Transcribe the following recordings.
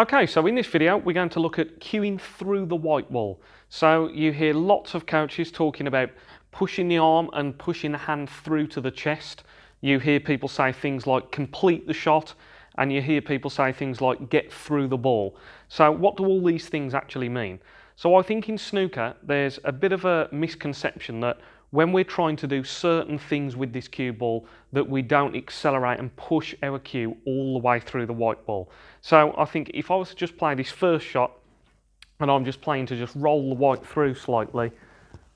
Okay, so in this video we're going to look at cueing through the white ball. So you hear lots of coaches talking about pushing the arm and pushing the hand through to the chest. You hear people say things like complete the shot, and you hear people say things like get through the ball. So what do all these things actually mean? So I think in snooker there's a bit of a misconception that when we're trying to do certain things with this cue ball, that we don't accelerate and push our cue all the way through the white ball. So I think if I was to just play this first shot, and I'm just playing to just roll the white through slightly,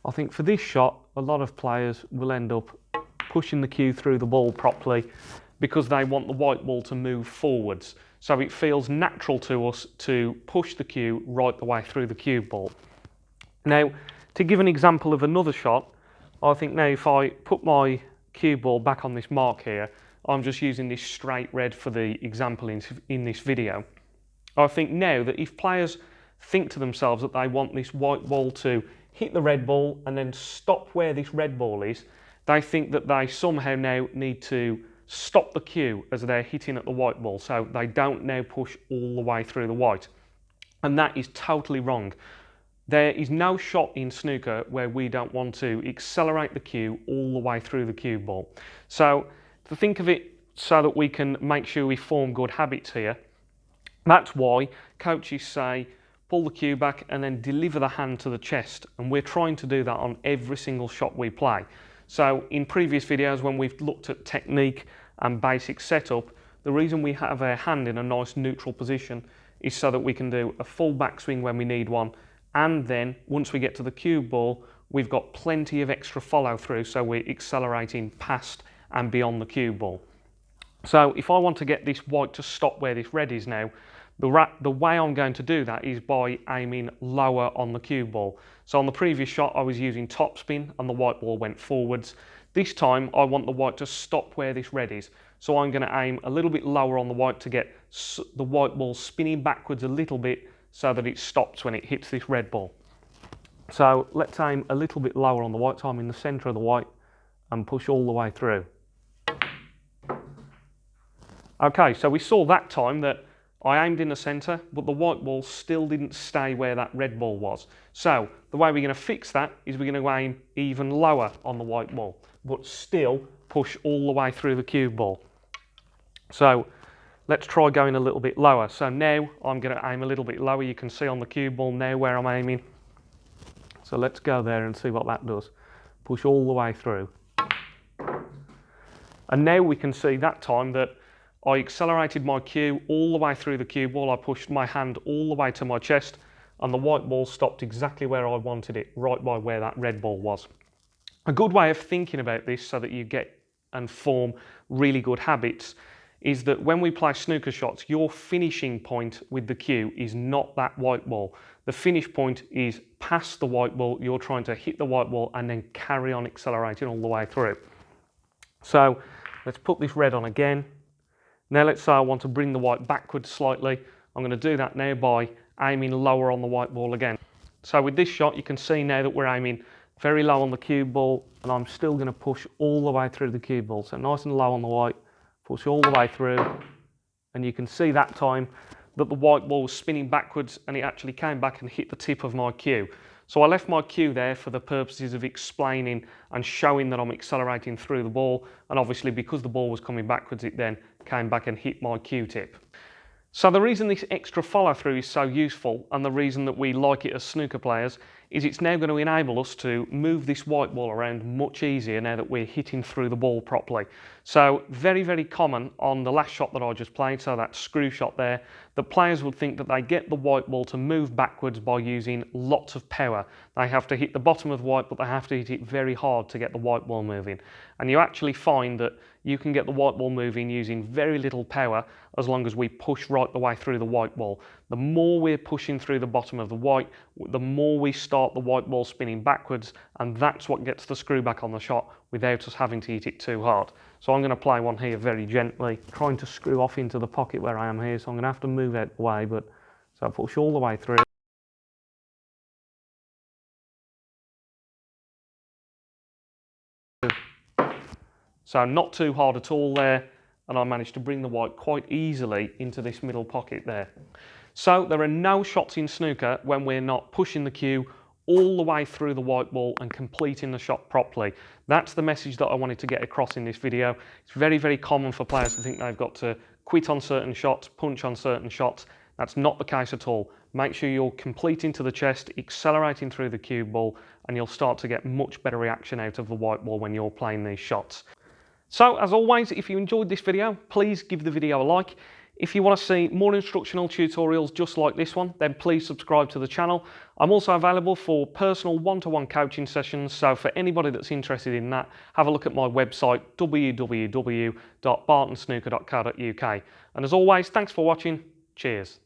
I think for this shot, a lot of players will end up pushing the cue through the ball properly because they want the white ball to move forwards. So it feels natural to us to push the cue right the way through the cue ball. Now, to give an example of another shot, I think now if I put my cue ball back on this mark here, I'm just using this straight red for the example in this video. I think now that if players think to themselves that they want this white ball to hit the red ball and then stop where this red ball is, they think that they somehow now need to stop the cue as they're hitting at the white ball, so they don't now push all the way through the white. And that is totally wrong. There is no shot in snooker where we don't want to accelerate the cue all the way through the cue ball. So to think of it so that we can make sure we form good habits here, that's why coaches say pull the cue back and then deliver the hand to the chest, and we're trying to do that on every single shot we play. So in previous videos when we've looked at technique and basic setup, the reason we have our hand in a nice neutral position is so that we can do a full backswing when we need one, and then once we get to the cue ball, we've got plenty of extra follow through, so we're accelerating past and beyond the cue ball. So if I want to get this white to stop where this red is now, the way I'm going to do that is by aiming lower on the cue ball. So on the previous shot I was using topspin and the white ball went forwards. This time I want the white to stop where this red is. So I'm going to aim a little bit lower on the white to get the white ball spinning backwards a little bit so that it stops when it hits this red ball. So let's aim a little bit lower on the white, so I'm in the centre of the white, and push all the way through. Okay, so we saw that time that I aimed in the centre, but the white ball still didn't stay where that red ball was. So the way we're going to fix that is we're going to aim even lower on the white ball, but still push all the way through the cue ball. So let's try going a little bit lower. So now I'm going to aim a little bit lower. You can see on the cue ball now where I'm aiming. So let's go there and see what that does. Push all the way through. And now we can see that time that I accelerated my cue all the way through the cue ball. I pushed my hand all the way to my chest, and the white ball stopped exactly where I wanted it, right by where that red ball was. A good way of thinking about this so that you get and form really good habits is that when we play snooker shots, your finishing point with the cue is not that white ball. The finish point is past the white ball. You're trying to hit the white ball and then carry on accelerating all the way through. So let's put this red on again. Now let's say I want to bring the white backwards slightly. I'm going to do that now by aiming lower on the white ball again. So with this shot you can see now that we're aiming very low on the cue ball, and I'm still going to push all the way through the cue ball. So nice and low on the white, push all the way through, and you can see that time that the white ball was spinning backwards and it actually came back and hit the tip of my cue. So I left my cue there for the purposes of explaining and showing that I'm accelerating through the ball, and obviously because the ball was coming backwards it then came back and hit my cue tip. So the reason this extra follow through is so useful, and the reason that we like it as snooker players, is it's now going to enable us to move this white ball around much easier now that we're hitting through the ball properly. So very, very common on the last shot that I just played, so that screw shot there, that players would think that they get the white ball to move backwards by using lots of power. They have to hit the bottom of the white, but they have to hit it very hard to get the white ball moving. And you actually find that you can get the white ball moving using very little power as long as we push right the way through the white ball. The more we're pushing through the bottom of the white, the more we start the white ball spinning backwards, and that's what gets the screw back on the shot without us having to hit it too hard. So I'm going to play one here very gently, trying to screw off into the pocket where I am here, so I'm going to have to move out the way, but so I push all the way through. So not too hard at all there, and I managed to bring the white quite easily into this middle pocket there. So there are no shots in snooker when we're not pushing the cue all the way through the white ball and completing the shot properly. That's the message that I wanted to get across in this video. It's very, very common for players to think they've got to quit on certain shots, punch on certain shots. That's not the case at all. Make sure you're completing to the chest, accelerating through the cue ball, and you'll start to get much better reaction out of the white ball when you're playing these shots. So as always, if you enjoyed this video, please give the video a like. If you want to see more instructional tutorials just like this one, then please subscribe to the channel. I'm also available for personal one-to-one coaching sessions, so for anybody that's interested in that, have a look at my website, www.bartonsnooker.co.uk. And as always, thanks for watching. Cheers.